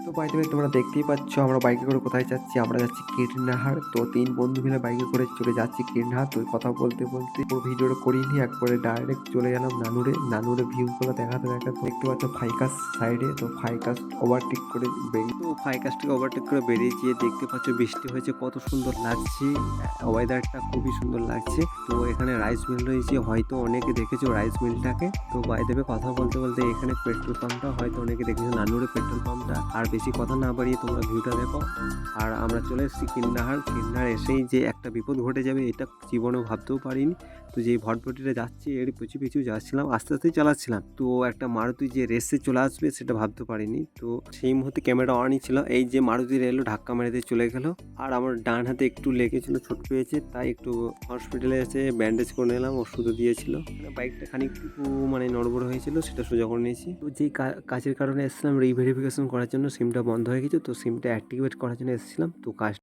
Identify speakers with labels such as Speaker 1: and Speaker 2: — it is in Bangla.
Speaker 1: তো বাই দ্য ওয়ে তোমরা দেখতেই পাচ্ছ আমরা বাইকে করে কোথায় যাচ্ছি। আমরা যাচ্ছি কীর্ণাহার। তো ৩ বন্ধু মিলে বাইকে করে চলে যাচ্ছি কীর্ণাহার। তো কথা বলতে পুরো ভিডিওটা করিনি, একবারে ডাইরেক্ট চলে গেলাম নানুরে। নানুরে ভিউগুলো দেখাতে দেখতে পাচ্ছ ফাইকাস সাইডে। তো ফাইকাস ওভারটেক করে ফাইকাসটাকে ওভারটেক করে বেরিয়ে যেয়ে দেখতে পাচ্ছ বৃষ্টি হয়েছে, কত সুন্দর লাগছে। ওয়েদারটা খুবই সুন্দর লাগছে। তো এখানে রাইস মিল রয়েছে, হয়তো অনেকে দেখেছো রাইস মিলটাকে। তো বাই দ্য ওয়ে কথা বলতে এখানে পেট্রোল পাম্পটা হয়তো অনেকে দেখেছো, নানুরে পেট্রোল পাম্পটা। আর বেশি কথা না বাড়িয়ে তোমরা ভিউটা দেখো। আর আমরা চলে এসেছি কীর্ণাহার। কীর্ণাহার এসেই যে একটা বিপদ ঘটে যাবে এটা জীবনেও ভাবতেও পারিনি। তো যেই ভটভটিটা যাচ্ছি এর পিছু যাচ্ছিলাম, আস্তে আস্তেই চালাচ্ছিলাম। তো একটা মারুতি যে রেসে চলে আসবে সেটা ভাবতে পারিনি। তো সেই মুহূর্তে ক্যামেরা অনই ছিল, এই যে মারুতি এলো ধাক্কা মেরে দিয়ে চলে গেল। আর আমার ডান হাতে একটু লেগেছিল, ছোট পেয়েছে, তাই একটু হসপিটালে এসে ব্যান্ডেজ করে নিলাম, ওষুধও দিয়েছিল। বাইকটা খানিকটুকু নড়বড় হয়েছিল, সেটা সোজা করে নিয়েছি। তো যেই কাজের কারণে এসেছিলাম রিভেরিফিকেশন করার জন্য, সিমটা বন্ধ হয়ে গেছে, তো সিমটা অ্যাক্টিভেট করার জন্য এসেছিলাম। তো কাজ